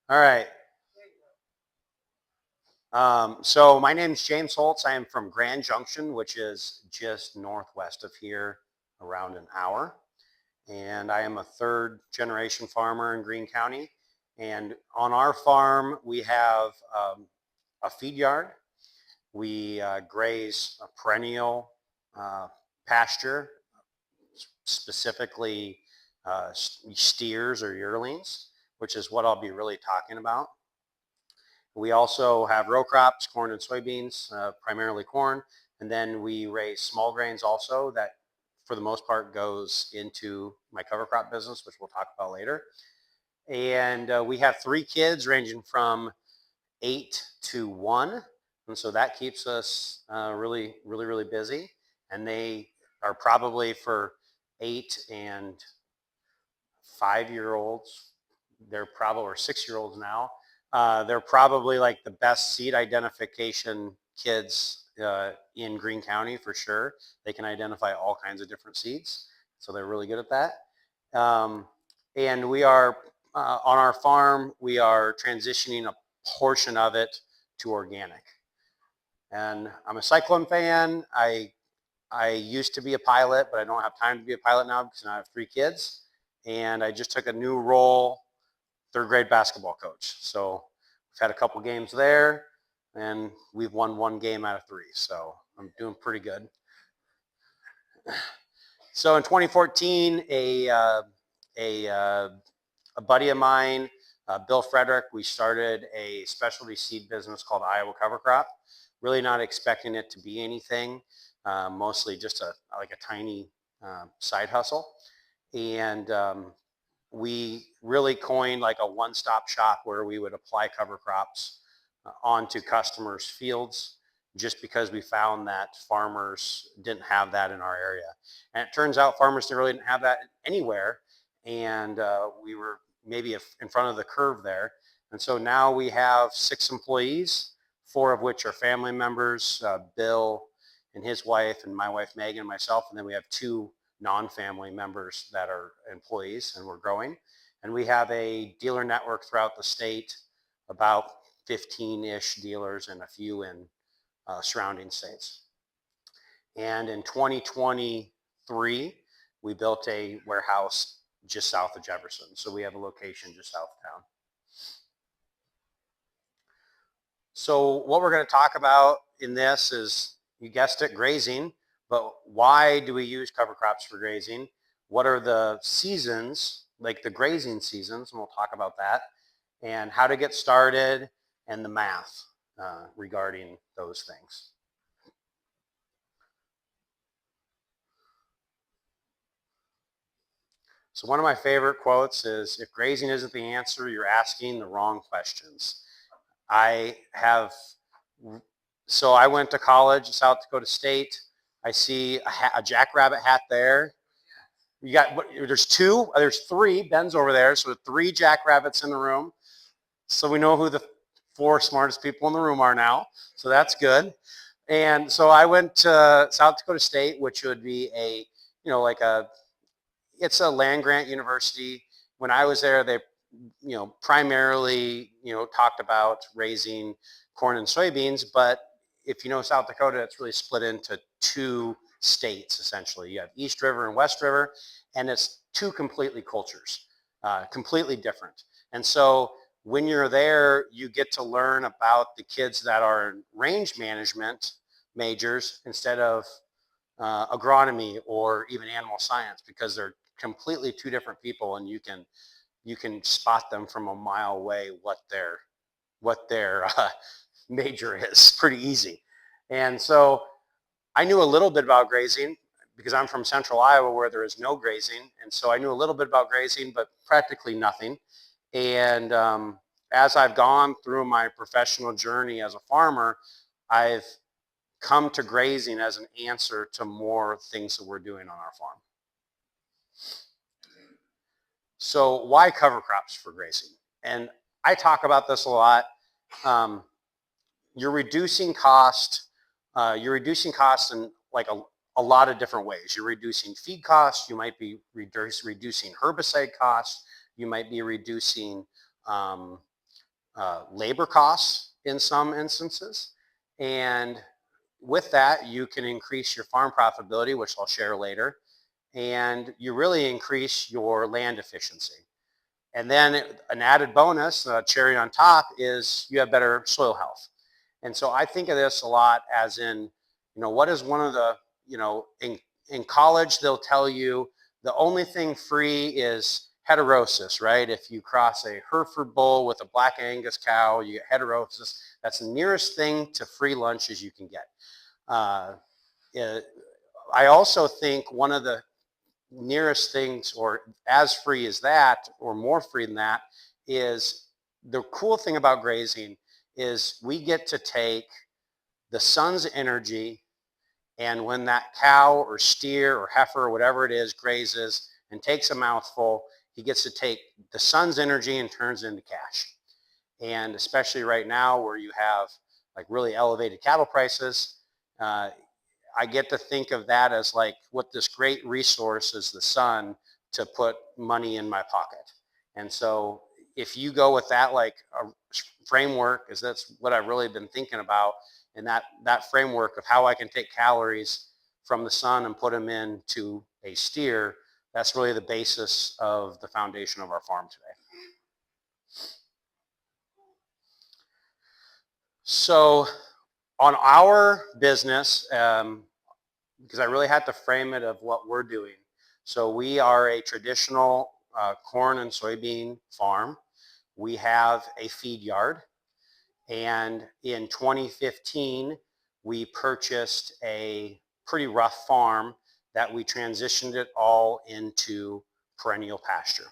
All right. So my name is James Holz. I am from Grand Junction, which is just northwest of here, around an hour. And I am a third generation farmer in Greene County. And on our farm, we have a feed yard. We graze a perennial uh, pasture, specifically steers or yearlings, which is what I'll be really talking about. We also have row crops, corn and soybeans, primarily corn, and then we raise small grains also that for the most part goes into my cover crop business, which we'll talk about later. And we have 3 kids ranging from 8 to 1. And so that keeps us really busy. And they are probably for 8 and 5-year-olds. They're probably, or 6-year-olds now. They're probably like the best seed identification kids in Greene County for sure. They can identify all kinds of different seeds. So they're really good at that. And we are, on our farm, we are transitioning a portion of it to organic. And I'm a Cyclone fan. I used to be a pilot, but I don't have time to be a pilot now because I have 3 kids. And I just took a new role, 3rd grade basketball coach. So we've had a couple games there, and we've won 1 game out of 3. So I'm doing pretty good. So in 2014, a buddy of mine, Bill Frederick, we started a specialty seed business called Iowa Cover Crop. Really not expecting it to be anything, mostly just like a tiny side hustle. And we really coined like a one-stop shop where we would apply cover crops onto customers' fields, just because we found that farmers didn't have that in our area. And it turns out farmers really didn't have that anywhere. And we were maybe in front of the curve there. And so now we have 6 employees, 4 of which are family members, Bill and his wife, and my wife Megan and myself. And then we have 2 non-family members that are employees, and we're growing. And we have a dealer network throughout the state, about 15-ish dealers and a few in surrounding states. And in 2023, we built a warehouse just south of Jefferson. So we have a location just south of town. So what we're going to talk about in this is, you guessed it, grazing. But why do we use cover crops for grazing? What are the seasons, like the grazing seasons, and we'll talk about that, and how to get started, and the math regarding those things. So one of my favorite quotes is, if grazing isn't the answer, you're asking the wrong questions. I went to college, South Dakota State. I see a jackrabbit hat there. You got, there's 2, there's 3, Ben's over there. So 3 jackrabbits in the room. So we know who the 4 smartest people in the room are now. So that's good. And so I went to South Dakota State, which would be it's a land grant university. When I was there, they, primarily, talked about raising corn and soybeans. But if you know South Dakota, it's really split into 2 states, essentially. You have East River and West River, and it's 2 completely cultures, completely different. And so when you're there, you get to learn about the kids that are in range management majors instead of agronomy or even animal science, because they're completely 2 different people, and you can spot them from a mile away what their major is pretty easy. And so I knew a little bit about grazing because I'm from central Iowa where there is no grazing. And so I knew a little bit about grazing, but practically nothing. And as I've gone through my professional journey as a farmer, I've come to grazing as an answer to more things that we're doing on our farm. So why cover crops for grazing? And I talk about this a lot. You're reducing cost. You're reducing costs in like a lot of different ways. You're reducing feed costs. You might be reducing herbicide costs. You might be reducing labor costs in some instances. And with that, you can increase your farm profitability, which I'll share later, and you really increase your land efficiency. And then an added bonus, cherry on top, is you have better soil health. And so I think of this a lot as in, what is one of the, in college, they'll tell you the only thing free is heterosis, right? If you cross a Hereford bull with a black Angus cow, you get heterosis. That's the nearest thing to free lunch as you can get. I also think one of the nearest things, or as free as that, or more free than that, is the cool thing about grazing is we get to take the sun's energy, and when that cow or steer or heifer or whatever it is grazes and takes a mouthful, he gets to take the sun's energy and turns it into cash. And especially right now where you have like really elevated cattle prices, I get to think of that as like what this great resource is, the sun, to put money in my pocket. And so if you go with that like a framework, is that's what I've really been thinking about, and that framework of how I can take calories from the sun and put them into a steer, that's really the basis of the foundation of our farm today. So on our business, because I really had to frame it of what we're doing. So we are a traditional corn and soybean farm. We have a feed yard. And in 2015, we purchased a pretty rough farm that we transitioned it all into perennial pasture.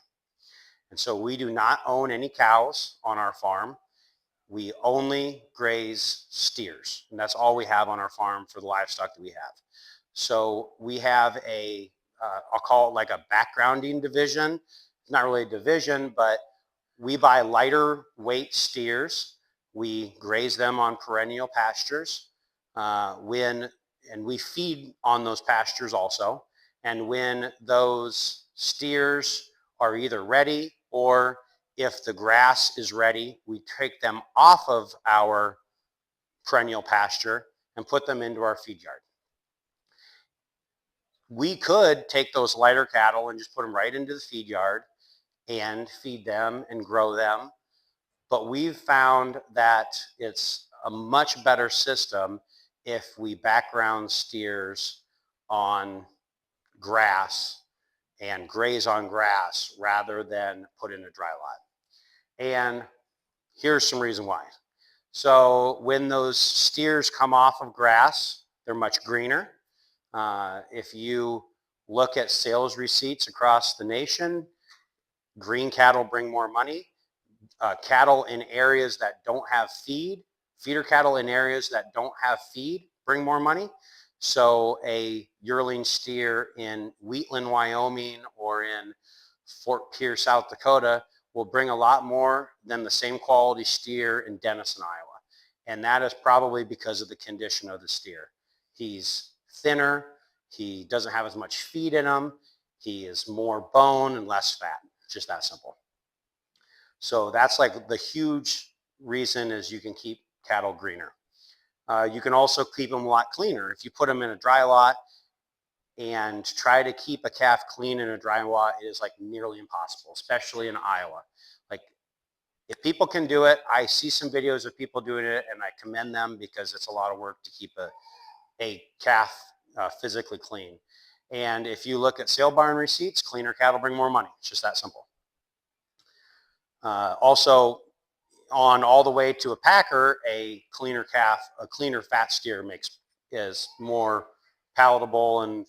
And so we do not own any cows on our farm. We only graze steers, and that's all we have on our farm for the livestock that we have. So we have I'll call it like a backgrounding division. It's not really a division, but we buy lighter weight steers. We graze them on perennial pastures, and we feed on those pastures also. And when those steers are either ready, or if the grass is ready, we take them off of our perennial pasture and put them into our feed yard. We could take those lighter cattle and just put them right into the feed yard and feed them and grow them. But we've found that it's a much better system if we background steers on grass and graze on grass rather than put in a dry lot. And here's some reason why. So when those steers come off of grass, they're much greener. If you look at sales receipts across the nation, green cattle bring more money. Cattle in areas that don't have feeder cattle in areas that don't have feed bring more money. So a yearling steer in Wheatland, Wyoming, or in Fort Pierce, South Dakota, will bring a lot more than the same quality steer in Denison, Iowa. And that is probably because of the condition of the steer. He's thinner, he doesn't have as much feed in him, he is more bone and less fat, just that simple. So that's like the huge reason is you can keep cattle greener. You can also keep them a lot cleaner. If you put them in a dry lot and try to keep a calf clean in a dry lot, it is like nearly impossible, especially in Iowa. Like if people can do it, I see some videos of people doing it and I commend them because it's a lot of work to keep a calf physically clean. And if you look at sale barn receipts, cleaner cattle bring more money. It's just that simple. Also, on all the way to a packer, a cleaner fat steer is more palatable, and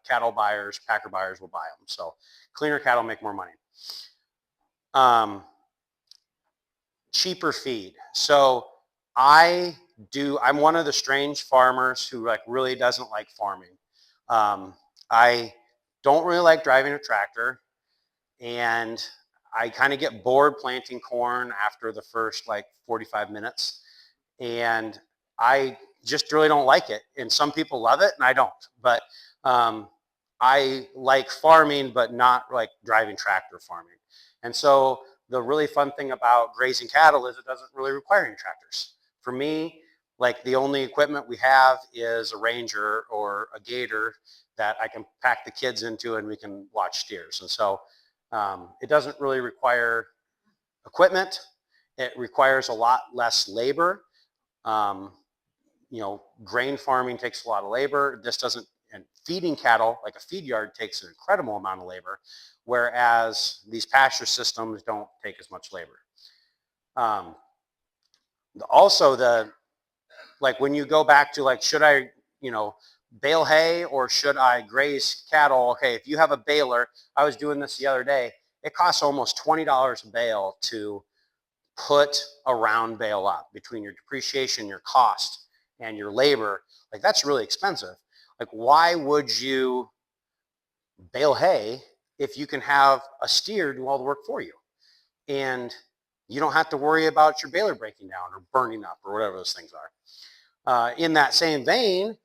cattle buyers, packer buyers will buy them. So cleaner cattle make more money. Cheaper feed. So I'm one of the strange farmers who like really doesn't like farming. I don't really like driving a tractor, and I kind of get bored planting corn after the first like 45 minutes. And I just really don't like it. And some people love it and I don't. But I like farming, but not like driving tractor farming. And so the really fun thing about grazing cattle is it doesn't really require any tractors. For me, like the only equipment we have is a Ranger or a Gator that I can pack the kids into and we can watch steers. And so it doesn't really require equipment. It requires a lot less labor. Um, grain farming takes a lot of labor. This doesn't, and feeding cattle, like a feed yard, takes an incredible amount of labor, whereas these pasture systems don't take as much labor. Also, like when you go back to like, should I, bale hay or should I graze cattle? Okay, if you have a baler, I was doing this the other day, it costs almost $20 a bale to put a round bale up between your depreciation, your cost, and your labor. Like that's really expensive. Like why would you bale hay if you can have a steer do all the work for you? And you don't have to worry about your baler breaking down or burning up or whatever those things are. In that same vein,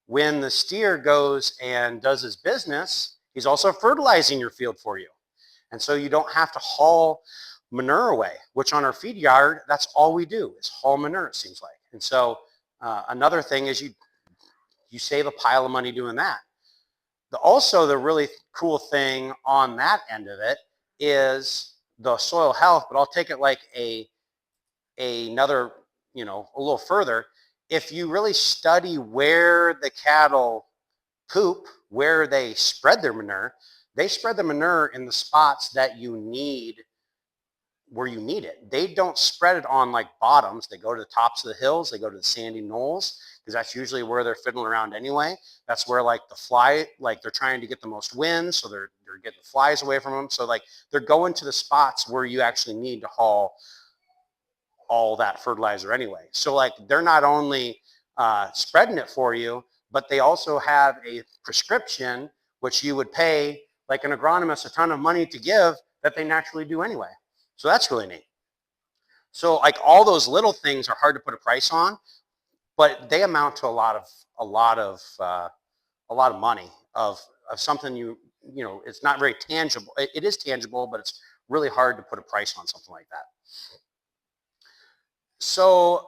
when the steer goes and does his business, he's also fertilizing your field for you. And so you don't have to haul manure away, which on our feed yard, that's all we do is haul manure, it seems like. And so another thing is you save a pile of money doing that. Also, the really cool thing on that end of it is the soil health, but I'll take it like another, a little further. If you really study where the cattle poop, where they spread their manure, they spread the manure in the spots that you need, where you need it. They don't spread it on like bottoms. They go to the tops of the hills, they go to the sandy knolls, because that's usually where they're fiddling around anyway. That's where like the fly, like they're trying to get the most wind, so they're getting the flies away from them. So like they're going to the spots where you actually need to haul all that fertilizer anyway. So like they're not only spreading it for you, but they also have a prescription which you would pay like an agronomist a ton of money to give that they naturally do anyway. So that's really neat. So like all those little things are hard to put a price on, but they amount to a lot of money of something it's not very tangible. It is tangible, but it's really hard to put a price on something like that. So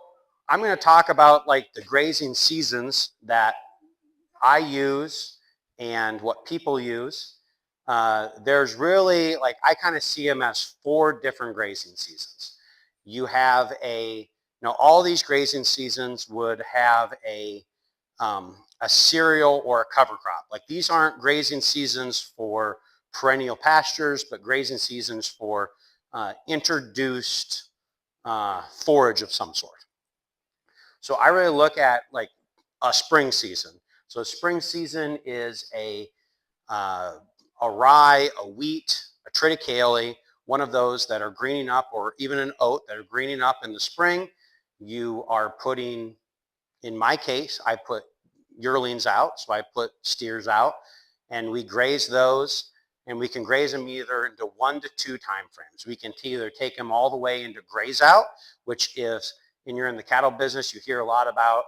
I'm going to talk about like the grazing seasons that I use and what people use. There's really like, I kind of see them as 4 different grazing seasons. You have all these grazing seasons would have a cereal or a cover crop. Like these aren't grazing seasons for perennial pastures, but grazing seasons for introduced forage of some sort. So I really look at like a spring season. So a spring season is a rye, a wheat, a triticale, one of those that are greening up, or even an oat that are greening up in the spring. You are putting, in my case, I put yearlings out, so I put steers out, and we graze those, and we can graze them either into 1 to 2 time frames. We can either take them all the way into graze out, which is, and you're in the cattle business, you hear a lot about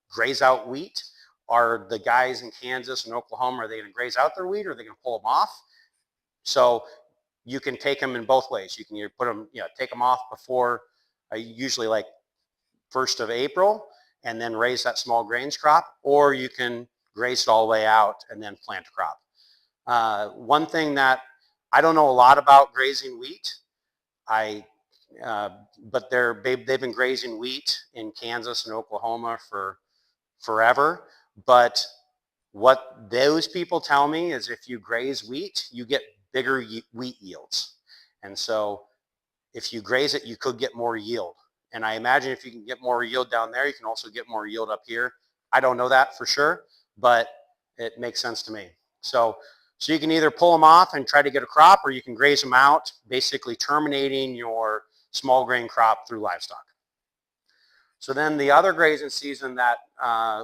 graze out wheat. Are the guys in Kansas and Oklahoma, are they going to graze out their wheat or are they going to pull them off? So you can take them in both ways. You can either put them, take them off before, usually like 1st of April, and then raise that small grains crop, or you can graze it all the way out and then plant a crop. One thing that I don't know a lot about grazing wheat, but they've been grazing wheat in Kansas and Oklahoma for forever. But what those people tell me is if you graze wheat, you get bigger wheat yields. And so if you graze it, you could get more yield. And I imagine if you can get more yield down there, you can also get more yield up here. I don't know that for sure, but it makes sense to me. So you can either pull them off and try to get a crop, or you can graze them out, basically terminating your small grain crop through livestock. So then the other grazing season that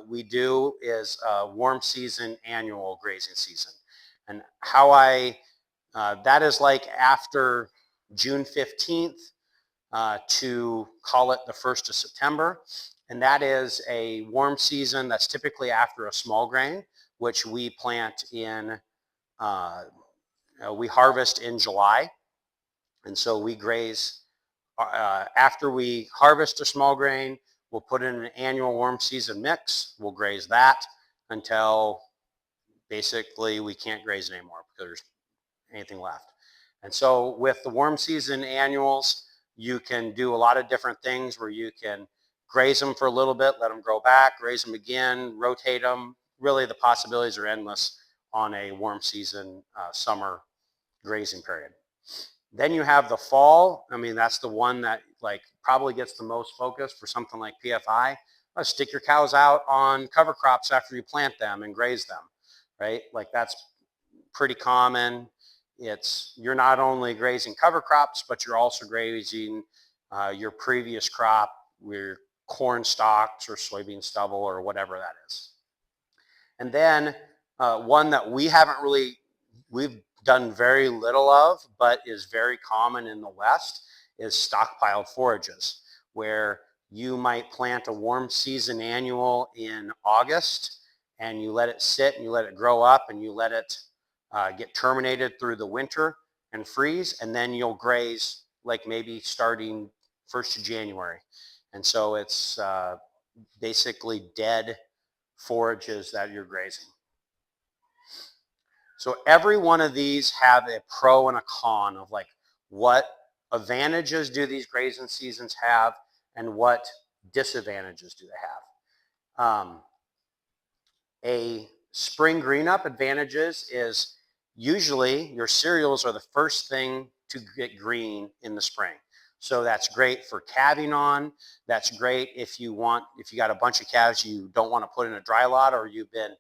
we do is a warm season annual grazing season. And how that is like after June 15th to call it the 1st of September. And that is a warm season that's typically after a small grain, which we plant in, we harvest in July. And so we graze, after we harvest a small grain, we'll put in an annual warm season mix. We'll graze that until basically we can't graze anymore because there's anything left. And so with the warm season annuals, you can do a lot of different things where you can graze them for a little bit, let them grow back, graze them again, rotate them. Really, the possibilities are endless on a warm season summer grazing period. Then you have the fall. I mean, that's the one that like probably gets the most focus for something like PFI. Stick your cows out on cover crops after you plant them and graze them, right? Like that's pretty common. You're not only grazing cover crops, but you're also grazing your previous crop, your corn stalks or soybean stubble or whatever that is. And then one that we've done very little of, but is very common in the West, is stockpiled forages, where you might plant a warm season annual in August and you let it sit and you let it grow up and you let it get terminated through the winter and freeze, and then you'll graze like maybe starting 1st of January. And so it's basically dead forages that you're grazing. So every one of these have a pro and a con of like what advantages do these grazing seasons have and what disadvantages do they have. A spring green up advantages is usually your cereals are the first thing to get green in the spring. So that's great for calving on. That's great if you got a bunch of calves you don't want to put in a dry lot, or you've been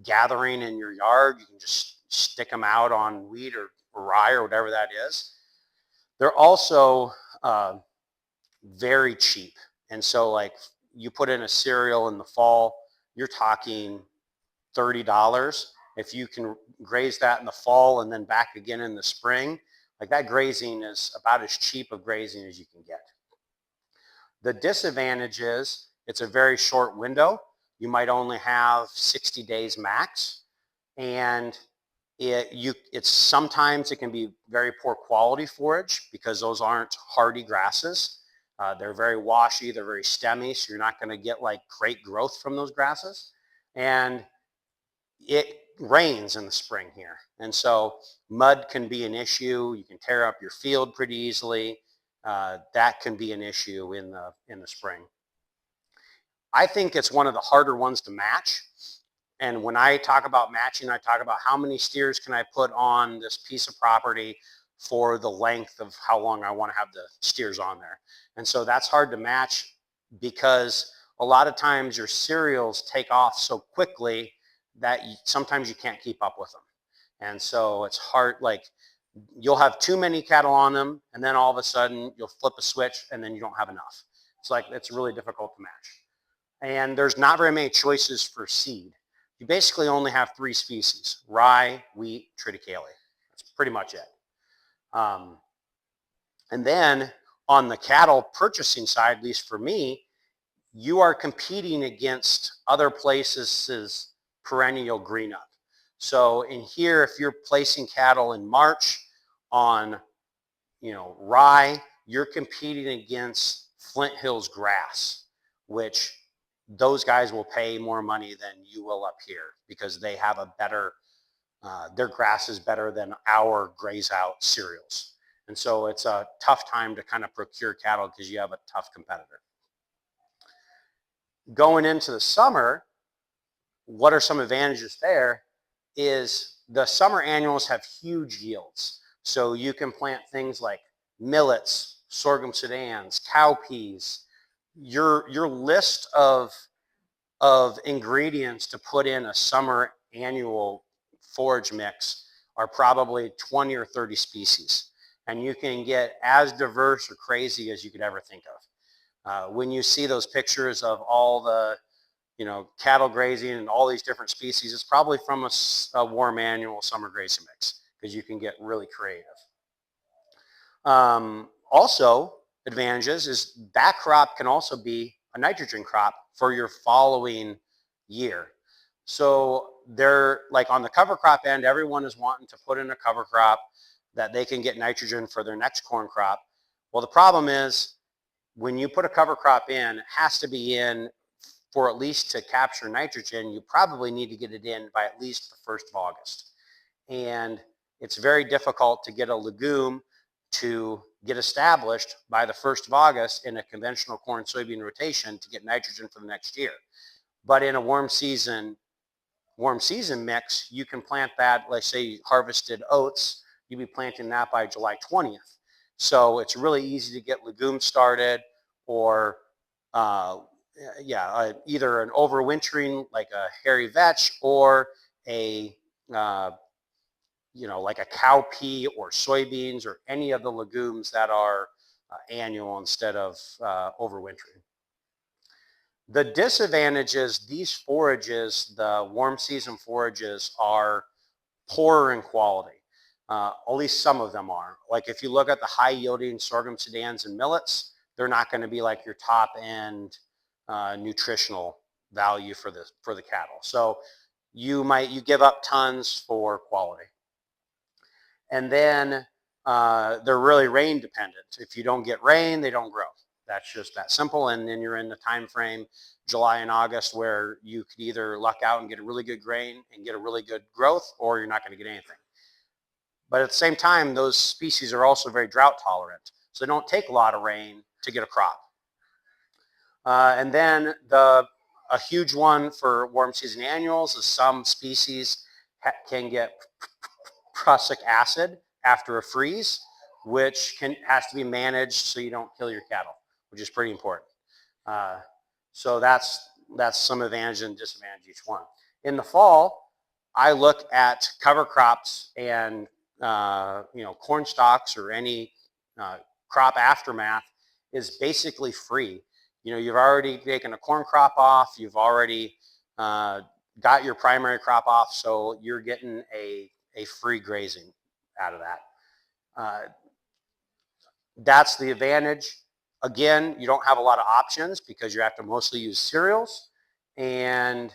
gathering in your yard, you can just stick them out on wheat or rye or whatever that is. They're also very cheap. And so like you put in a cereal in the fall, you're talking $30. If you can graze that in the fall and then back again in the spring, like that grazing is about as cheap of grazing as you can get. The disadvantage is it's a very short window. You might only have 60 days max, and sometimes it can be very poor quality forage because those aren't hardy grasses. They're very washy, they're very stemmy, so you're not going to get like great growth from those grasses. And it rains in the spring here, and so mud can be an issue. You can tear up your field pretty easily. That can be an issue in the spring. I think it's one of the harder ones to match. And when I talk about matching, I talk about how many steers can I put on this piece of property for the length of how long I want to have the steers on there. And so that's hard to match because a lot of times your cereals take off so quickly that sometimes you can't keep up with them. And so it's hard, like you'll have too many cattle on them, and then all of a sudden you'll flip a switch and then you don't have enough. It's really difficult to match. And there's not very many choices for seed. You basically only have 3 species: rye, wheat, triticale. That's pretty much it. And then on the cattle purchasing side, at least for me, you are competing against other places' perennial green up. So in here, if you're placing cattle in March on, rye, you're competing against Flint Hills grass, which those guys will pay more money than you will up here because they have a better, their grass is better than our graze out cereals. And so it's a tough time to kind of procure cattle because you have a tough competitor. Going into the summer, what are some advantages there is the summer annuals have huge yields. So you can plant things like millets, sorghum sedans, cowpeas. Your list of ingredients to put in a summer annual forage mix are probably 20 or 30 species. And you can get as diverse or crazy as you could ever think of. When you see those pictures of all the cattle grazing and all these different species, it's probably from a warm annual summer grazing mix because you can get really creative. Also, advantages is that crop can also be a nitrogen crop for your following year. So they're like on the cover crop end, everyone is wanting to put in a cover crop. that they can get nitrogen for their next corn crop. Well, the problem is when you put a cover crop in, it has to be in for at least to capture nitrogen. You probably need to get it in by at least the 1st of August. And it's very difficult to get a legume to get established by the 1st of August in a conventional corn soybean rotation to get nitrogen for the next year. But in a warm season mix, you can plant that. Let's say you harvested oats, you'd be planting that by July 20th. So it's really easy to get legumes started, or either an overwintering like a hairy vetch, or a like a cowpea or soybeans, or any of the legumes that are annual instead of overwintering. The disadvantage is these forages, the warm season forages, are poorer in quality. At least some of them are. Like if you look at the high yielding sorghum sedans and millets, they're not going to be like your top end nutritional value for the cattle. So you give up tons for quality. And then they're really rain dependent. If you don't get rain, they don't grow. That's just that simple. And then you're in the time frame, July and August, where you could either luck out and get a really good grain and get a really good growth, or you're not going to get anything. But at the same time, those species are also very drought tolerant. So they don't take a lot of rain to get a crop. And then a huge one for warm season annuals is some species can get prussic acid after a freeze, which has to be managed so you don't kill your cattle, which is pretty important. So that's some advantage and disadvantage each one. In the fall, I look at cover crops and corn stalks or any crop aftermath is basically free. You've already taken a corn crop off, you've already got your primary crop off, so you're getting a free grazing out of that. That's the advantage. Again, you don't have a lot of options because you have to mostly use cereals, and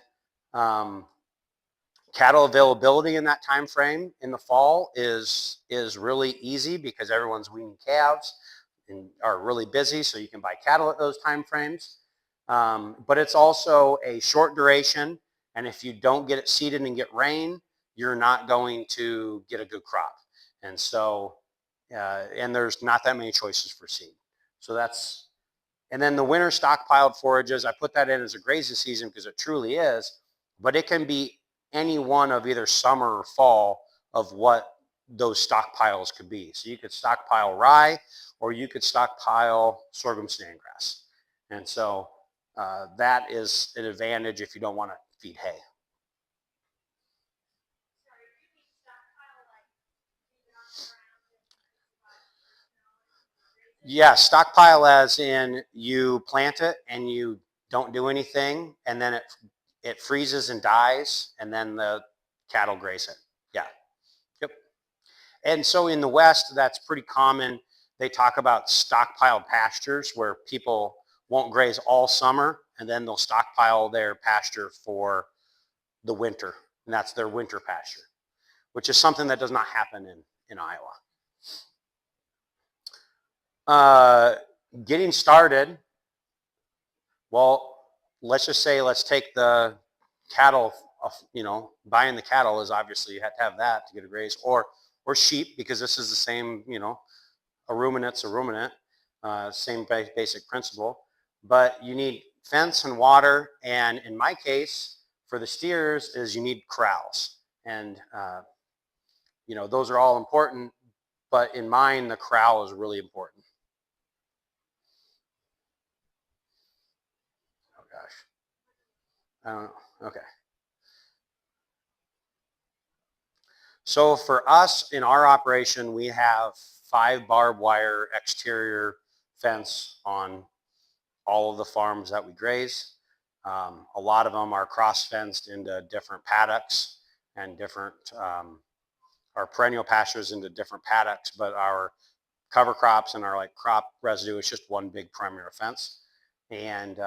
cattle availability in that time frame in the fall is really easy because everyone's weaning calves and are really busy, so you can buy cattle at those time frames. But it's also a short duration, and if you don't get it seeded and get rain, you're not going to get a good crop. And so, and there's not that many choices for seed. So and then the winter stockpiled forages, I put that in as a grazing season because it truly is, but it can be any one of either summer or fall of what those stockpiles could be. So you could stockpile rye, or you could stockpile sorghum stand grass. And so that is an advantage if you don't want to feed hay. Yeah, stockpile as in you plant it and you don't do anything, and then it freezes and dies, and then the cattle graze it. Yeah. Yep. And so in the West, that's pretty common. They talk about stockpiled pastures where people won't graze all summer, and then they'll stockpile their pasture for the winter, and that's their winter pasture, which is something that does not happen in Iowa. Getting started, well, let's just say, let's take the cattle, buying the cattle is obviously you have to have that to get a graze, or sheep, because this is the same, a ruminant's a ruminant, same basic principle. But you need fence and water, and in my case, for the steers, is you need corrals. And, those are all important, but in mine, the corral is really important. Oh gosh. I don't know. Okay. So for us in our operation, we have 5 barbed wire exterior fence on all of the farms that we graze. A lot of them are cross fenced into different paddocks and different, our perennial pastures into different paddocks, but our cover crops and our like crop residue is just one big primary fence. And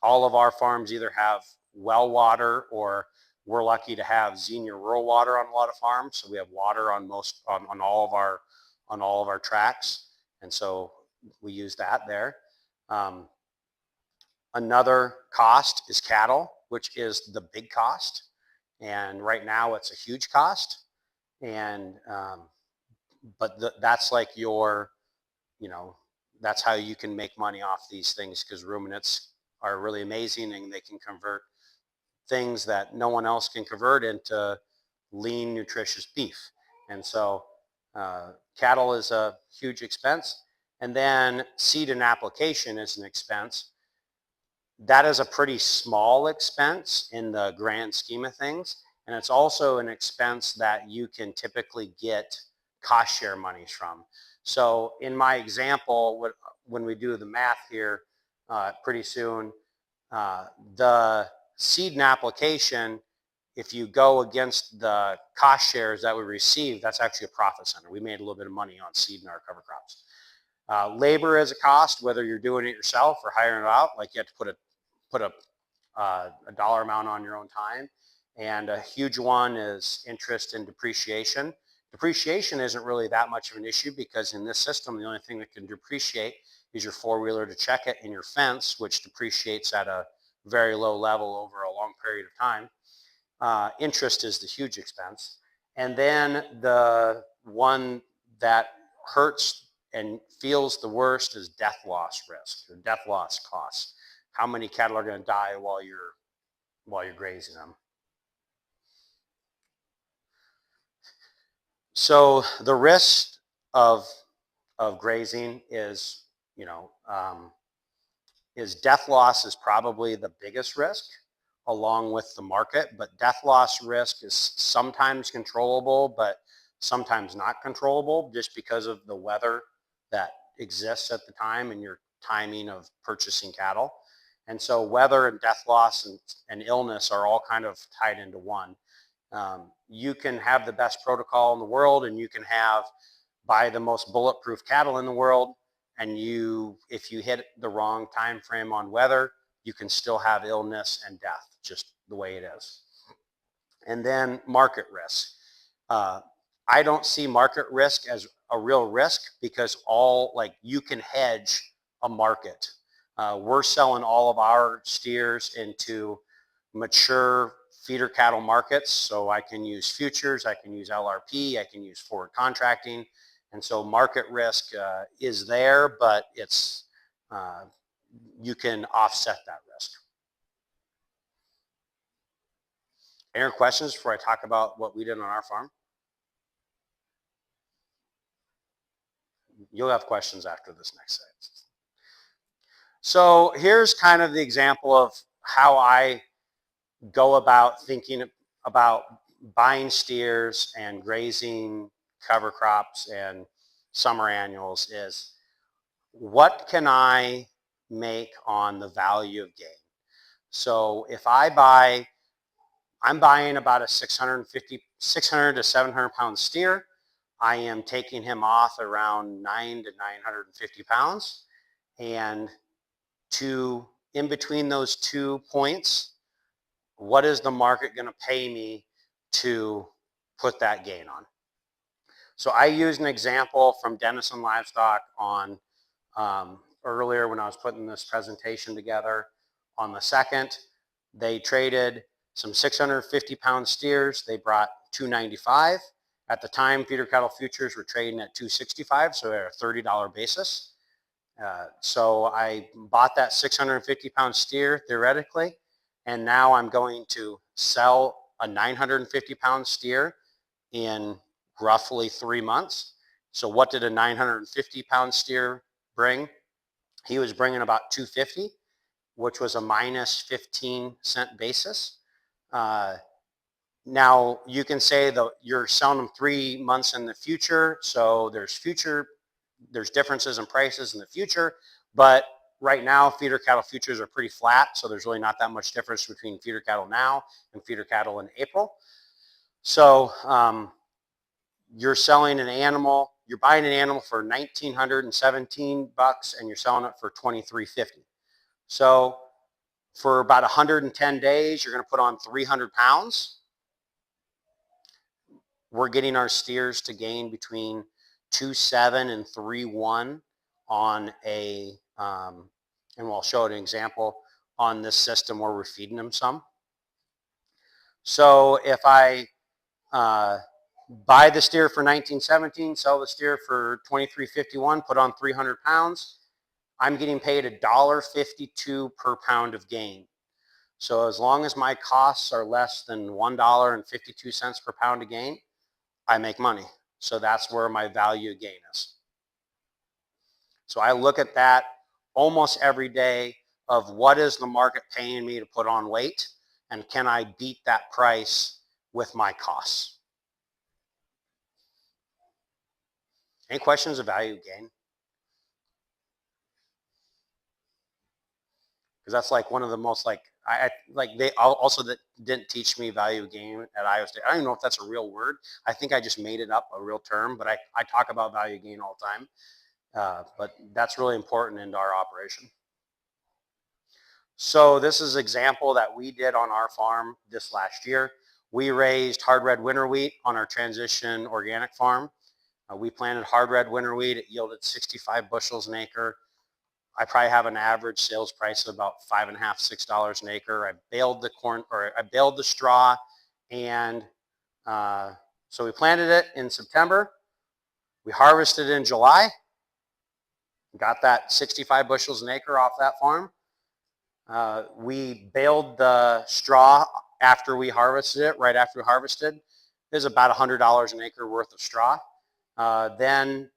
all of our farms either have well water or We're lucky to have Xenia rural water on a lot of farms, so we have water on all of our tracks, and so we use that there. Another cost is cattle, which is the big cost, and right now it's a huge cost. And but that's like your, you know, that's how you can make money off these things, because ruminants are really amazing and they can convert things that no one else can convert into lean, nutritious beef. And so cattle is a huge expense. And then seed and application is an expense. That is a pretty small expense in the grand scheme of things. And it's also an expense that you can typically get cost share monies from. So in my example, when we do the math here pretty soon, the seed and application, if you go against the cost shares that we receive, that's actually a profit center. We made a little bit of money on seed in our cover crops. Labor is a cost, whether you're doing it yourself or hiring it out. Like you have to put a dollar amount on your own time. And a huge one is interest and depreciation. Depreciation isn't really that much of an issue, because in this system, the only thing that can depreciate is your four-wheeler to check it and your fence, which depreciates at a very low level over a long period of time. Interest is the huge expense. And then the one that hurts and feels the worst is death loss risk, or death loss costs. How many cattle are going to die while you're grazing them? So the risk of grazing is, is death loss is probably the biggest risk, along with the market. But death loss risk is sometimes controllable, but sometimes not controllable, just because of the weather that exists at the time and your timing of purchasing cattle. And so weather and death loss and illness are all kind of tied into one. You can have the best protocol in the world, and you can buy the most bulletproof cattle in the world, and if you hit the wrong time frame on weather, you can still have illness and death, just the way it is. And then market risk. I don't see market risk as a real risk, because you can hedge a market. We're selling all of our steers into mature feeder cattle markets, so I can use futures, I can use LRP, I can use forward contracting. And so market risk is there, but you can offset that risk. Any questions before I talk about what we did on our farm? You'll have questions after this next slide. So here's kind of the example of how I go about thinking about buying steers and grazing cover crops and summer annuals is, what can I make on the value of gain? So if I'm buying about a 600 to 700 pound steer. I am taking him off around 9 to 950 pounds. And in between those 2 points, what is the market going to pay me to put that gain on? So I used an example from Denison Livestock on earlier when I was putting this presentation together. On the 2nd, they traded some 650 pound steers. They brought 295. At the time, feeder cattle futures were trading at 265, so at a $30 basis. So I bought that 650 pound steer theoretically, and now I'm going to sell a 950 pound steer in roughly 3 months. So what did a 950 pound steer bring? He was bringing about 250, which was a minus 15-cent basis. Now you can say that you're selling them 3 months in the future, so there's differences in prices in the future, but right now feeder cattle futures are pretty flat, so there's really not that much difference between feeder cattle now and feeder cattle in April. So you're selling an animal, you're buying an animal for $1,917 and you're selling it for $2,350. So For about 110 days, you're going to put on 300 pounds. We're getting our steers to gain between 2.7 and 3.1 on a, and we'll show an example on this system where we're feeding them some. So if I buy the steer for 19.17, sell the steer for 23.51, put on 300 pounds, I'm getting paid $1.52 per pound of gain. So as long as my costs are less than $1.52 per pound of gain, I make money. So that's where my value gain is. So I look at that almost every day of what is the market paying me to put on weight, and can I beat that price with my costs? Any questions of value gain? Because that's like one of the most they also that didn't teach me value gain at Iowa State. I don't even know if that's a real word. I think I just made it up, a real term, but I talk about value gain all the time. But that's really important in our operation. So this is an example that we did on our farm this last year. We raised hard red winter wheat on our transition organic farm. We planted hard red winter wheat. It yielded 65 bushels an acre. I probably have an average sales price of about $5.50, $6 an acre. I baled the corn, or I baled the straw, and so we planted it in September. We harvested it in July. Got that 65 bushels an acre off that farm. We baled the straw after we harvested it, right after we harvested. It was about $100 an acre worth of straw. Then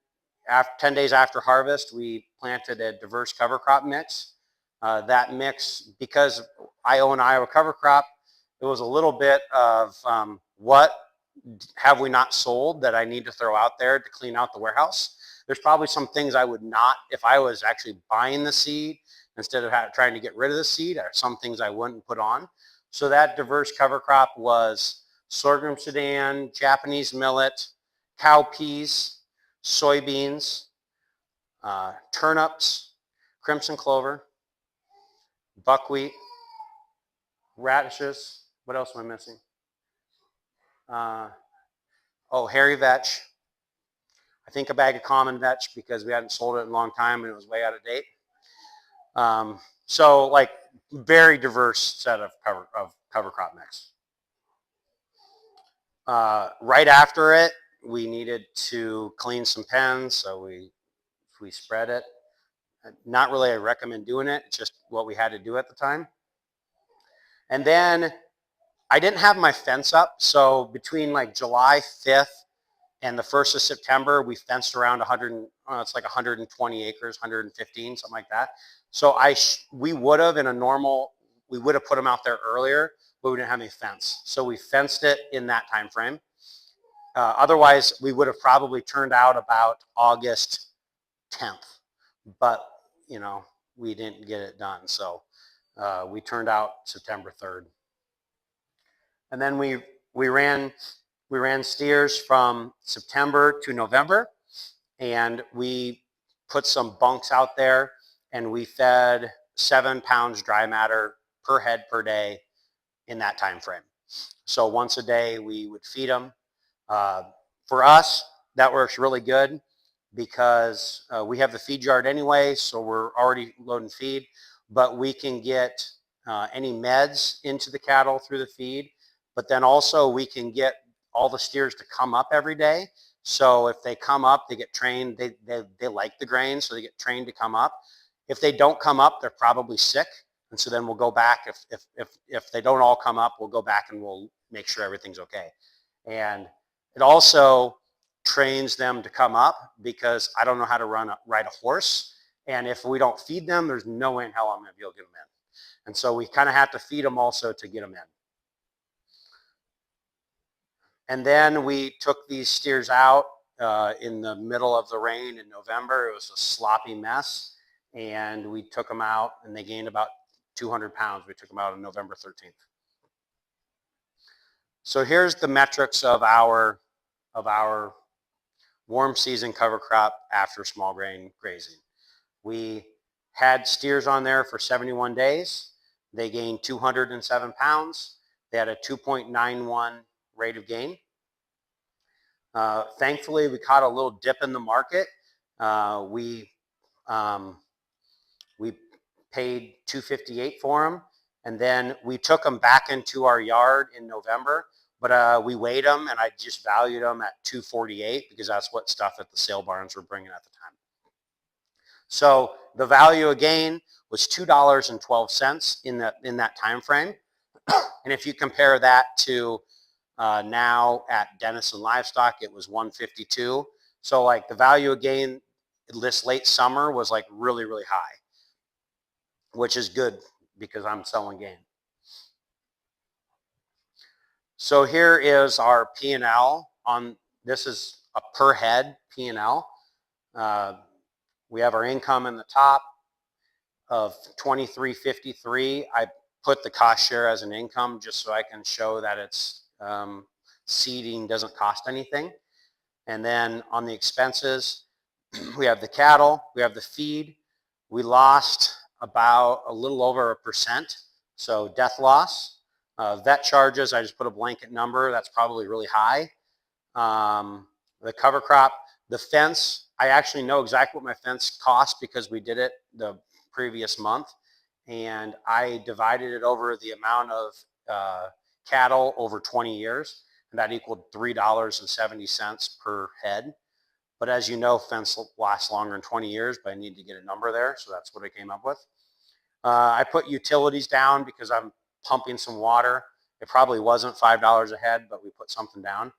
10 days after harvest, we planted a diverse cover crop mix. That mix, because I own Iowa cover crop, it was a little bit of what have we not sold that I need to throw out there to clean out the warehouse. There's probably some things I would not, if I was actually buying the seed, instead of trying to get rid of the seed, or some things I wouldn't put on. So that diverse cover crop was sorghum sudan, Japanese millet, cowpeas, soybeans, turnips, crimson clover, buckwheat, radishes. What else am I missing? Hairy vetch. I think a bag of common vetch because we hadn't sold it in a long time and it was way out of date. So like very diverse set of cover crop mix. Right after it, we needed to clean some pens, so we spread it. Not really I recommend doing it, just what we had to do at the time. And then I didn't have my fence up, so between like July 5th and the 1st of September, we fenced around it's like 120 acres, 115, something like that. So we would have put them out there earlier, but we didn't have any fence. So we fenced it in that time frame. Otherwise, we would have probably turned out about August 10th, but we didn't get it done. So we turned out September 3rd. And then we ran steers from September to November, and we put some bunks out there, and we fed 7 pounds dry matter per head per day in that time frame. So once a day we would feed them. For us, that works really good because we have the feed yard anyway, so we're already loading feed, but we can get any meds into the cattle through the feed, but then also we can get all the steers to come up every day. So if they come up, they get trained, they like the grain, so they get trained to come up. If they don't come up, they're probably sick. And so then we'll go back. If they don't all come up, we'll go back and we'll make sure everything's okay. And it also trains them to come up because I don't know how to ride a horse. And if we don't feed them, there's no way in hell I'm going to be able to get them in. And so we kind of have to feed them also to get them in. And then we took these steers out in the middle of the rain in November. It was a sloppy mess. And we took them out and they gained about 200 pounds. We took them out on November 13th. So here's the metrics of our warm season cover crop after small grain grazing. We had steers on there for 71 days. They gained 207 pounds. They had a 2.91 rate of gain. Thankfully, we caught a little dip in the market. We paid $258 for them, and then we took them back into our yard in November. But we weighed them, and I just valued them at $248 because that's what stuff at the sale barns were bringing at the time. So the value again was $2.12 in that time frame. And if you compare that to now at Denison Livestock, it was $152. So like the value again this late summer was like really, really high, which is good because I'm selling gain. So here is our P&L on, this is a per head P&L. We have our income in the top of $23.53. I put the cost share as an income just so I can show that it's seeding doesn't cost anything. And then on the expenses, we have the cattle, we have the feed. We lost about a little over 1%, so death loss. Vet charges, I just put a blanket number. That's probably really high. The cover crop, the fence, I actually know exactly what my fence cost because we did it the previous month, and I divided it over the amount of cattle over 20 years, and that equaled $3.70 per head. But as you know, fence lasts longer than 20 years, but I need to get a number there, so that's what I came up with. I put utilities down because I'm pumping some water. It probably wasn't $5 a head, but we put something down.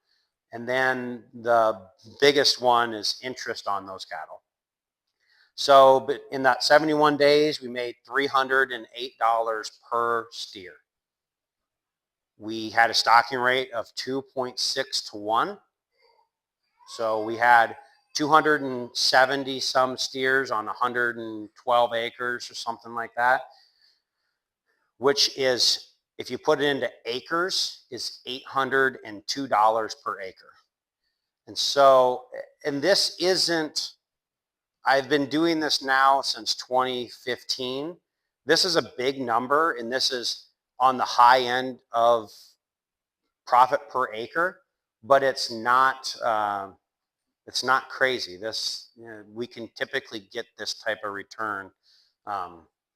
And then the biggest one is interest on those cattle. So but in that 71 days, we made $308 per steer. We had a stocking rate of 2.6 to 1. So we had 270 some steers on 112 acres or something like that, which is, if you put it into acres, is $802 per acre. And so, and this isn't, I've been doing this now since 2015. This is a big number, and this is on the high end of profit per acre, but it's not crazy. This, you know, we can typically get this type of return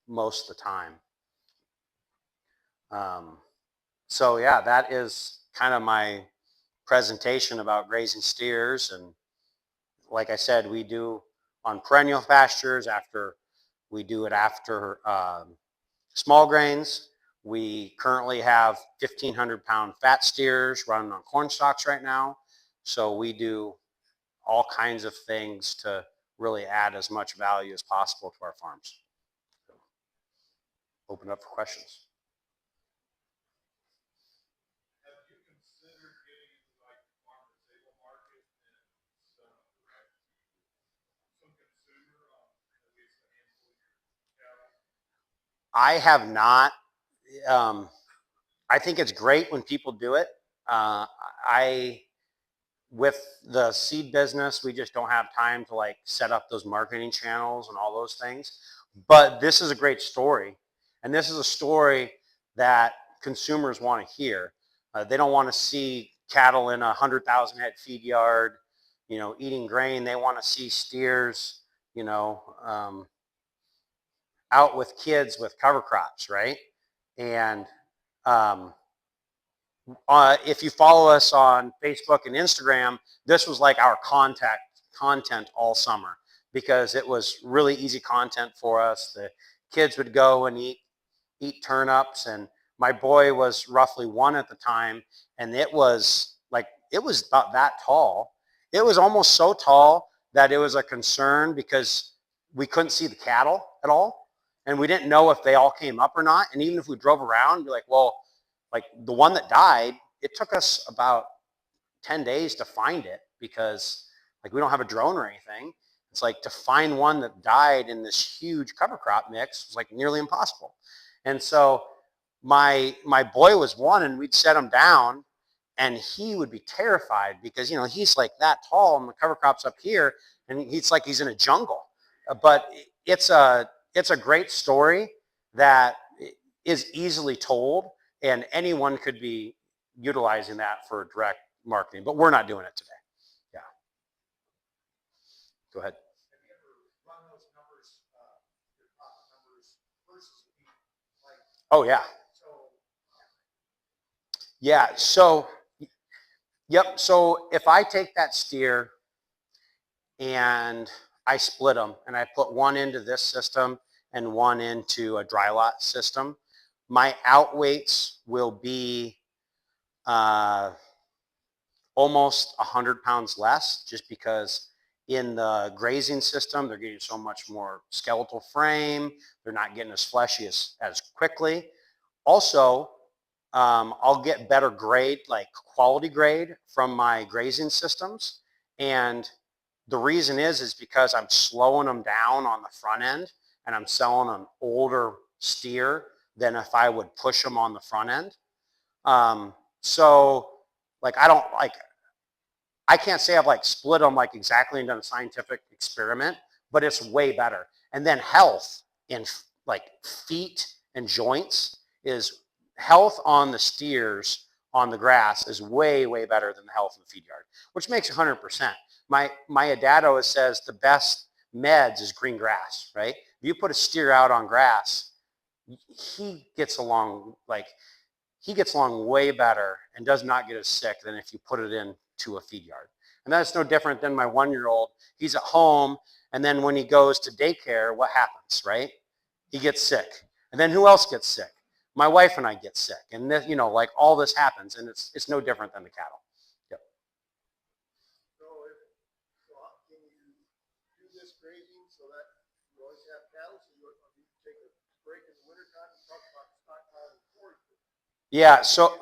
most of the time. So yeah, that is kind of my presentation about grazing steers. And like I said, we do on perennial pastures after, we do it after small grains. We currently have 1,500 pound fat steers running on corn stalks right now. So we do all kinds of things to really add as much value as possible to our farms. So, open up for questions. Have you considered getting into like the farm to table market and selling direct to some consumer on at least a handful of your cattle? I have not. I think it's great when people do it. With the seed business, we just don't have time to like set up those marketing channels and all those things. But this is a great story. And this is a story that consumers want to hear. They don't want to see cattle in a 100,000 head feed yard, you know, eating grain. They want to see steers, you know, out with kids with cover crops, right? And if you follow us on Facebook and Instagram, this was like our content all summer because it was really easy content for us. The kids would go and eat turnips, and my boy was roughly 1 at the time, and it was about that tall. It was almost so tall that it was a concern because we couldn't see the cattle at all, and we didn't know if they all came up or not. And even if we drove around, be like, well, like the one that died, it took us about 10 days to find it because like we don't have a drone or anything. It's like to find one that died in this huge cover crop mix was like nearly impossible. And so my boy was 1, and we'd set him down, and he would be terrified because, you know, he's like that tall and the cover crop's up here, and he's like he's in a jungle. But it's a great story that is easily told, and anyone could be utilizing that for direct marketing, but we're not doing it today. Yeah. Go ahead. Have you ever run those numbers, your profit numbers versus beef? Like, Oh yeah. so, Yeah. So, yep. So if I take that steer and I split them and I put one into this system and one into a dry lot system, my outweights will be almost 100 pounds less, just because in the grazing system, they're getting so much more skeletal frame. They're not getting as fleshy as quickly. Also, I'll get better grade, like quality grade from my grazing systems. And the reason is because I'm slowing them down on the front end and I'm selling an older steer than if I would push them on the front end. So like, I can't say I've like split them like exactly and done a scientific experiment, but it's way better. And then health in like feet and joints is health on the steers on the grass is way, way better than the health in the feed yard, which makes 100%. My dad always says the best meds is green grass, right? If you put a steer out on grass, he gets along way better and does not get as sick than if you put it into a feed yard. And that's no different than my 1-year-old. He's at home, and then when he goes to daycare, what happens, right? He gets sick. And then who else gets sick? My wife and I get sick. And this, like all this happens, and it's no different than the cattle. Yep. so can you do this grazing so that you always have cattle? So you take a break in the wintertime and talk about stockpile and forage? Yeah, so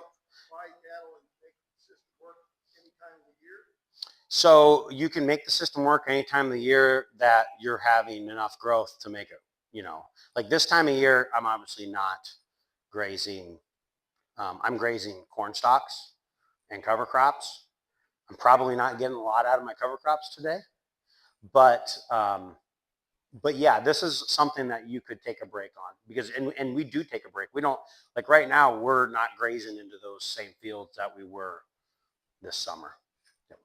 Buy cattle and make the system work any time of the year? So you can make the system work any time of the year that you're having enough growth to make it, like this time of year, I'm obviously not grazing. I'm grazing corn stalks and cover crops. I'm probably not getting a lot out of my cover crops today, but, but yeah, this is something that you could take a break on because, and we do take a break. We don't, like right now, we're not grazing into those same fields that we were this summer. Yep.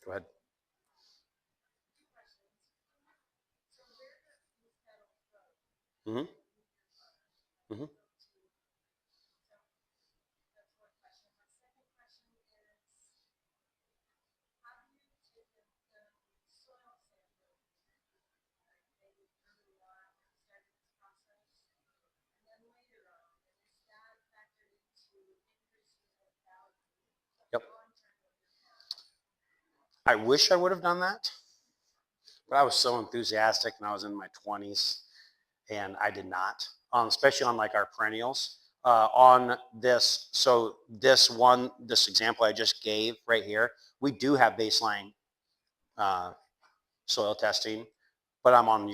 Go ahead. Mm-hmm. Mm-hmm. Yep. I wish I would have done that, but I was so enthusiastic when I was in my 20s and I did not, especially on like our perennials. On this, so this example I just gave right here, we do have baseline soil testing, but I'm on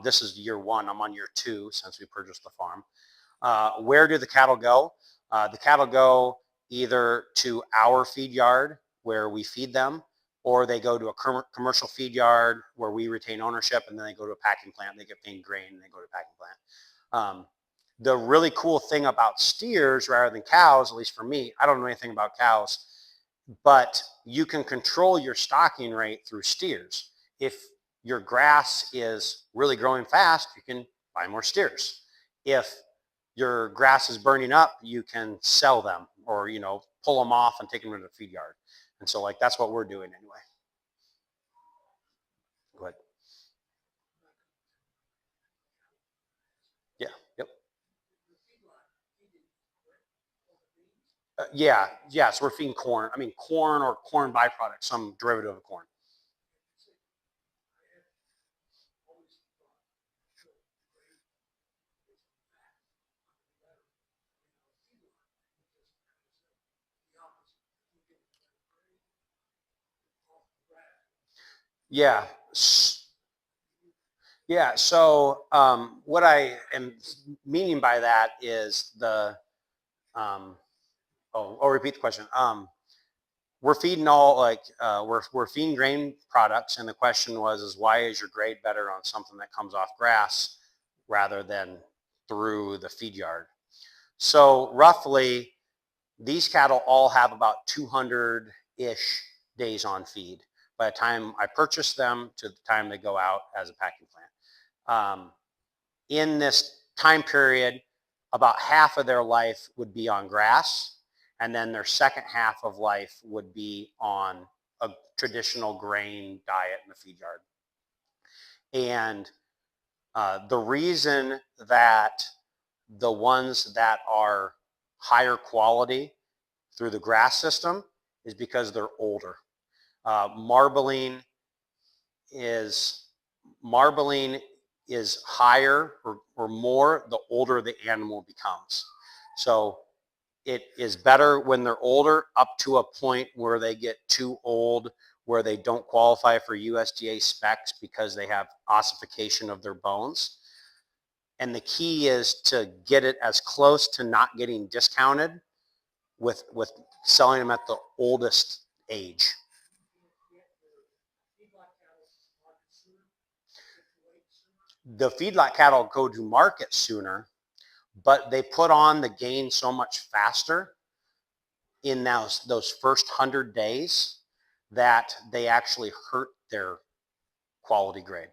this is year 1. I'm on year 2 since we purchased the farm. Where do the cattle go? The cattle go either to our feed yard where we feed them, or they go to a commercial feed yard where we retain ownership, and then they go to a packing plant. They get paid grain and they go to a packing plant. The really cool thing about steers rather than cows, at least for me, I don't know anything about cows, but you can control your stocking rate through steers. If your grass is really growing fast, you can buy more steers. If your grass is burning up, you can sell them or, pull them off and take them to the feed yard. And so like, that's what we're doing anyway. Go ahead. Yeah. Yep. Yeah. So we're feeding corn. I mean, corn or corn byproduct, some derivative of corn. Yeah. Yeah. So what I am meaning by that is I'll repeat the question. we're feeding all like we're feeding grain products, and the question is why is your grade better on something that comes off grass rather than through the feed yard? So roughly, these cattle all have about 200-ish days on feed by the time I purchase them to the time they go out as a packing plant. In this time period, about half of their life would be on grass, and then their second half of life would be on a traditional grain diet in the feed yard. And the reason that the ones that are higher quality through the grass system is because they're older. Marbling is higher or more the older the animal becomes. So it is better when they're older, up to a point where they get too old, where they don't qualify for USDA specs because they have ossification of their bones. And the key is to get it as close to not getting discounted with selling them at the oldest age. The feedlot cattle go to market sooner, but they put on the gain so much faster in those first 100 days that they actually hurt their quality grade.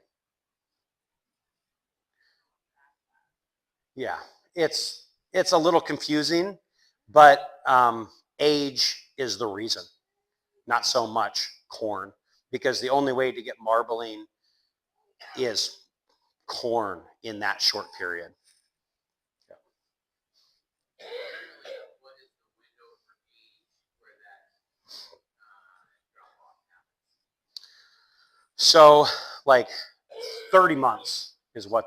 Yeah, it's a little confusing, but age is the reason, not so much corn, because the only way to get marbling is corn in that short period. So like 30 months is what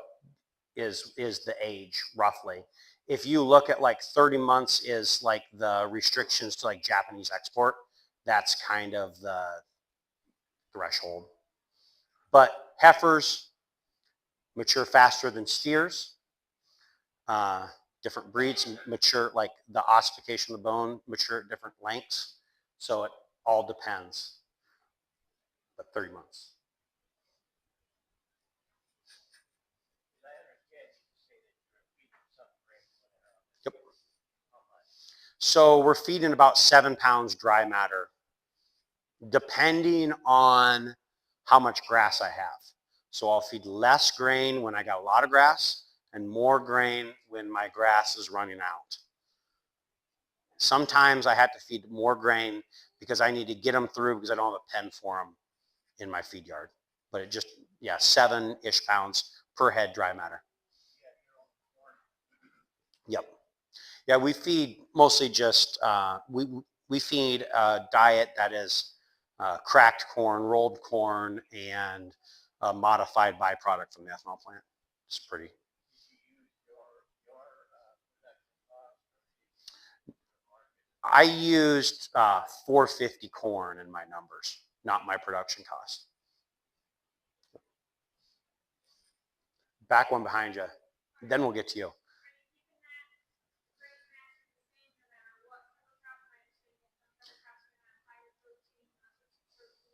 is the age roughly. If you look at like 30 months is like the restrictions to like Japanese export, that's kind of the threshold. But heifers mature faster than steers. Different breeds mature, like the ossification of the bone mature at different lengths. So it all depends. But 30 months. Yep. So we're feeding about 7 pounds dry matter, depending on how much grass I have. So I'll feed less grain when I got a lot of grass and more grain when my grass is running out. Sometimes I have to feed more grain because I need to get them through because I don't have a pen for them in my feed yard. But it just, 7-ish pounds per head dry matter. Yep. Yeah, we feed mostly just, we feed a diet that is cracked corn, rolled corn, and a modified byproduct from the ethanol plant. It's pretty. I used 450 corn in my numbers, not my production cost. Back one behind you. Then we'll get to you.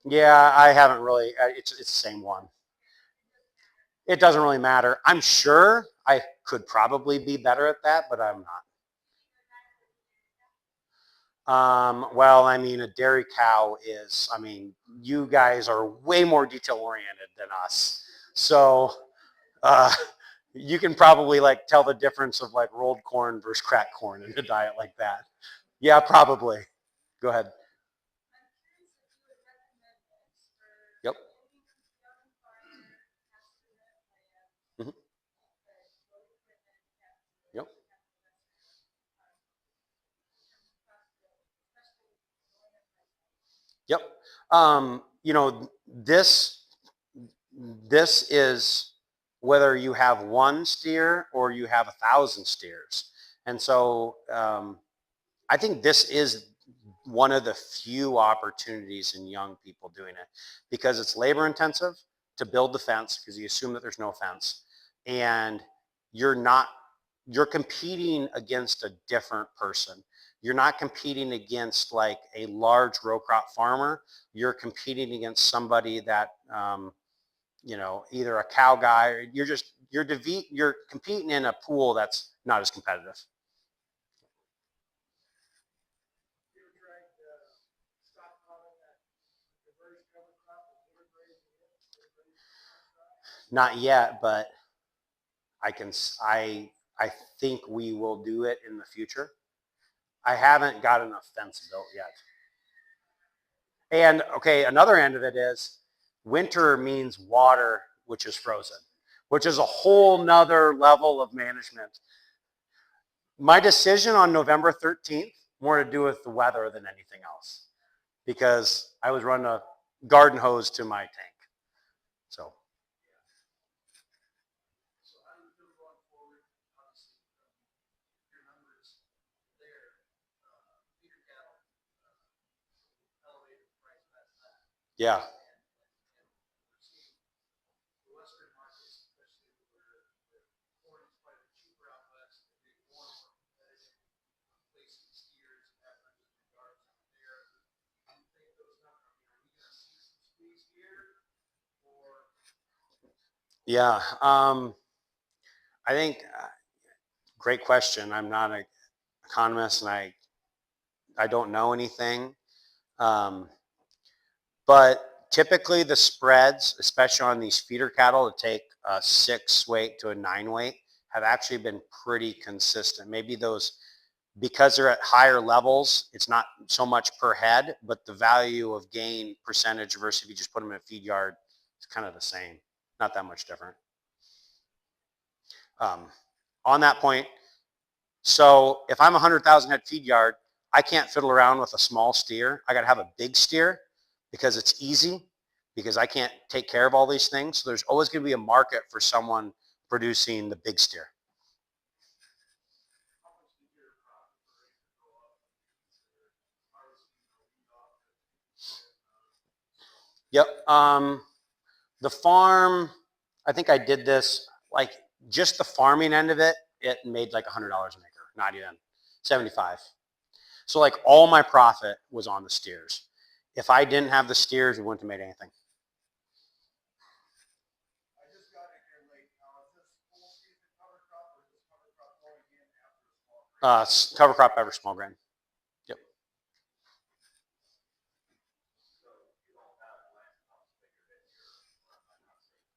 Yeah, I haven't really. It's the same one. It doesn't really matter. I'm sure I could probably be better at that, but I'm not. Well, I mean, a dairy cow is, I mean, you guys are way more detail oriented than us. So you can probably like tell the difference of like rolled corn versus cracked corn in a diet like that. Yeah, probably. Go ahead. Yep. Mhm. Yep. Yep. This is whether you have one steer or you have 1,000 steers. And so I think this is one of the few opportunities in young people doing it because it's labor intensive to build the fence because you assume that there's no fence and you're competing against a different person. you're not competing against like a large row crop farmer. You're competing against somebody that, either a cow guy, or you're competing in a pool that's not as competitive. Not yet, but I think we will do it in the future. I haven't got enough fence built yet. And okay, another end of it is winter means water, which is frozen, which is a whole nother level of management. My decision on November 13th, more to do with the weather than anything else, because I was running a garden hose to my tank. So. Yeah. Yeah. I think great question. I'm not an economist, and I don't know anything. But typically the spreads, especially on these feeder cattle, to take a 6 weight to a 9 weight, have actually been pretty consistent. Maybe those, because they're at higher levels, it's not so much per head, but the value of gain percentage versus if you just put them in a feed yard, it's kind of the same. Not that much different. On that point, so if I'm a 100,000 head feed yard, I can't fiddle around with a small steer. I got to have a big steer because it's easy, because I can't take care of all these things. So there's always going to be a market for someone producing the big steer. Yep. The farm, I think I did this, like just the farming end of it, it made like $100 an acre, not even 75. So like all my profit was on the steers. If I didn't have the steers, we wouldn't have made anything. Cover crop ever small grain. Yep.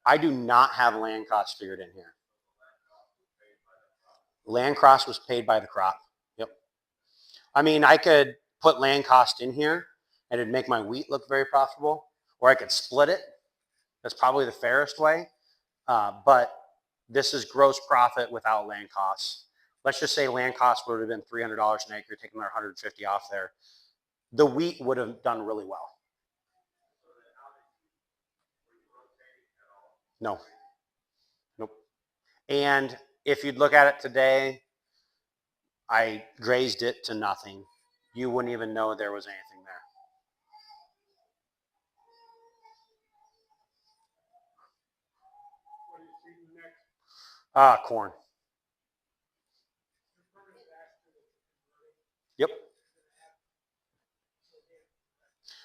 I do not have land costs figured in here. Land cost was paid by the crop. Yep. I mean, I could put land cost in here and it'd make my wheat look very profitable, or I could split it. That's probably the fairest way. But this is gross profit without land costs. Let's just say land costs would have been $300 an acre, taking our 150 off there. The wheat would have done really well. No. Nope. And if you'd look at it today, I grazed it to nothing. You wouldn't even know there was anything there. Corn. Yep.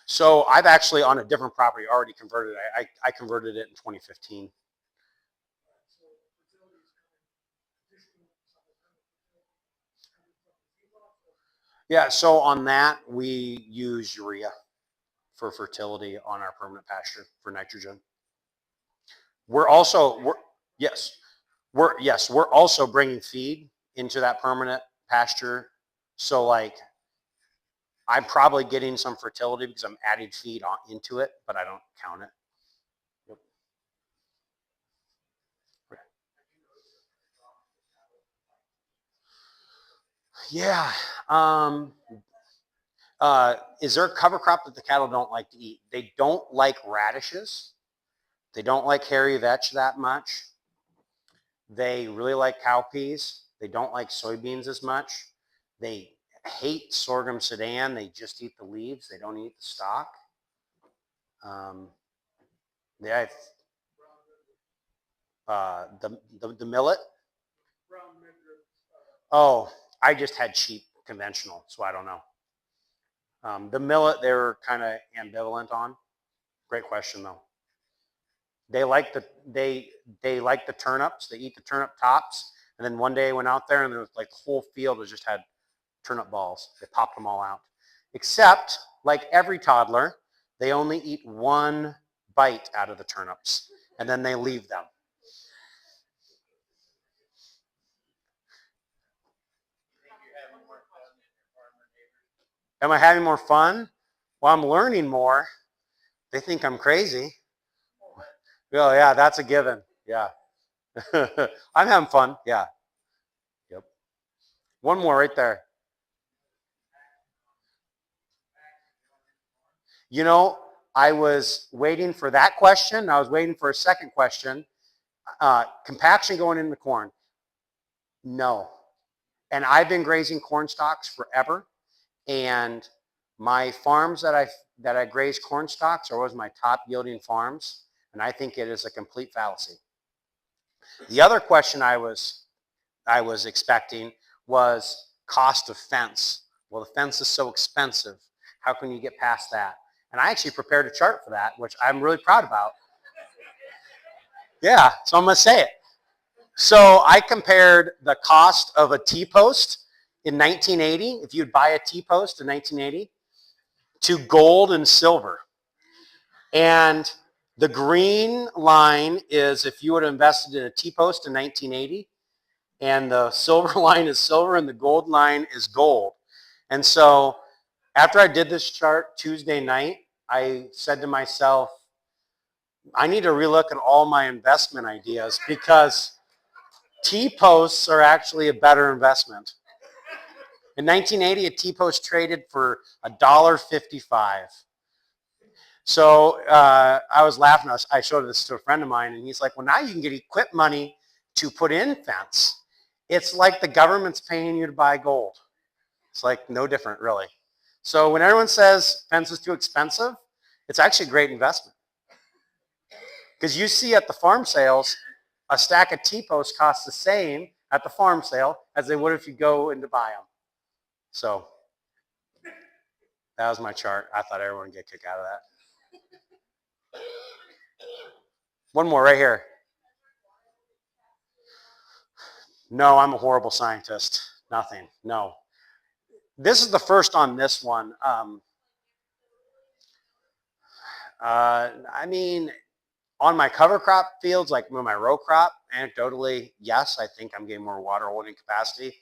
So I've actually on a different property already converted. I converted it in 2015. Yeah. So on that, we use urea for fertility on our permanent pasture for nitrogen. We're also bringing feed into that permanent pasture. So like I'm probably getting some fertility because I'm adding feed into it, but I don't count it. Yep. Yeah. Is there a cover crop that the cattle don't like to eat? They don't like radishes. They don't like hairy vetch that much. They really like cowpeas. They don't like soybeans as much. They hate sorghum sudan. They just eat the leaves. They don't eat the stalk. Yeah, the millet. Oh, I just had sheep conventional, so I don't know. The millet, they were kind of ambivalent on. Great question though. They like the turnips. They eat the turnip tops. And then one day I went out there and there was like the whole field was just had turnip balls. They popped them all out. Except, like every toddler, they only eat one bite out of the turnips and then they leave them. Am I having more fun? Well, I'm learning more. They think I'm crazy. Oh yeah, that's a given. Yeah. I'm having fun. Yeah. Yep. One more right there. You know, I was waiting for that question. I was waiting for a second question. Compaction going into corn. No. And I've been grazing corn stalks forever. And my farms that I graze corn stalks are always my top yielding farms. And I think it is a complete fallacy. The other question I was expecting was cost of fence. Well, the fence is so expensive. How can you get past that? And I actually prepared a chart for that, which I'm really proud about. Yeah, so I'm going to say it. So I compared the cost of a T-post in 1980, if you'd buy a T-post in 1980, to gold and silver. And the green line is if you would have invested in a T-post in 1980, and the silver line is silver and the gold line is gold. And so after I did this chart Tuesday night, I said to myself, I need to relook at all my investment ideas because T-posts are actually a better investment. In 1980, a T-post traded for $1.55. So I was laughing. I showed this to a friend of mine, and he's like, well, now you can get equip money to put in fence. It's like the government's paying you to buy gold. It's like no different, really. So when everyone says fence is too expensive, it's actually a great investment. Because you see at the farm sales, a stack of T-posts costs the same at the farm sale as they would if you go in to buy them. So that was my chart. I thought everyone would get a kick out of that. One more right here. No, I'm a horrible scientist. Nothing. No. This is the first on this one. I mean, on my cover crop fields, like my row crop, anecdotally, yes, I think I'm getting more water holding capacity.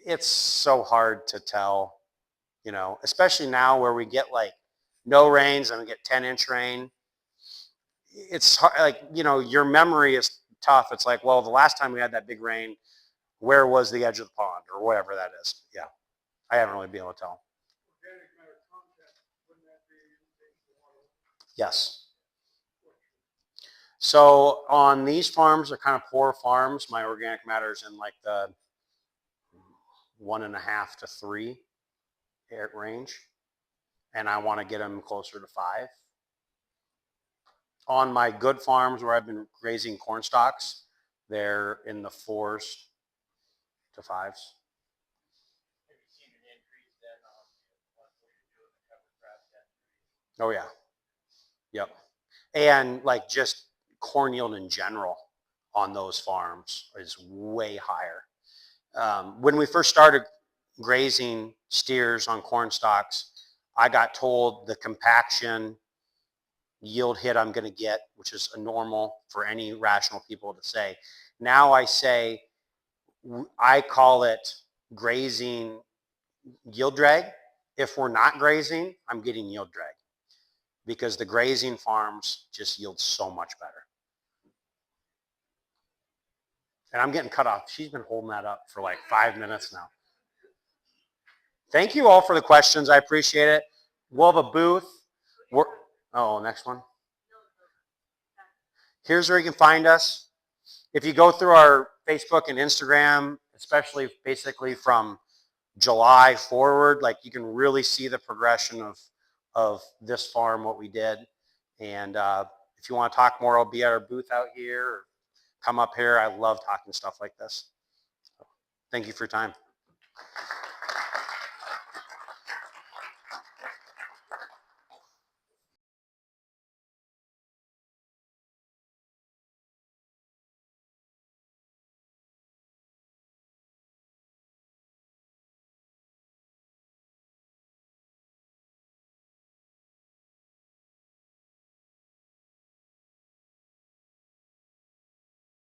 It's so hard to tell, especially now where we get like no rains and we get 10-inch rain. It's hard, like, your memory is tough. It's like, well, the last time we had that big rain, where was the edge of the pond or whatever that is? Yeah, I haven't really been able to tell. Yes. So on these farms, they're kind of poor farms. My organic matter is in like the 1.5 to 3 range, and I want to get them closer to 5. On my good farms where I've been grazing corn stalks, they're in the 4s to 5s. Oh yeah. Yep. And like just corn yield in general on those farms is way higher. When we first started grazing steers on corn stalks, I got told the compaction yield hit I'm going to get, which is a normal for any rational people to say. Now I say, I call it grazing yield drag. If we're not grazing, I'm getting yield drag because the grazing farms just yield so much better. And I'm getting cut off. She's been holding that up for like 5 minutes now. Thank you all for the questions. I appreciate it. We'll have a booth. Next one. Here's where you can find us. If you go through our Facebook and Instagram, especially basically from July forward, like you can really see the progression of this farm, what we did. And if you want to talk more, I'll be at our booth out here or come up here. I love talking stuff like this. Thank you for your time.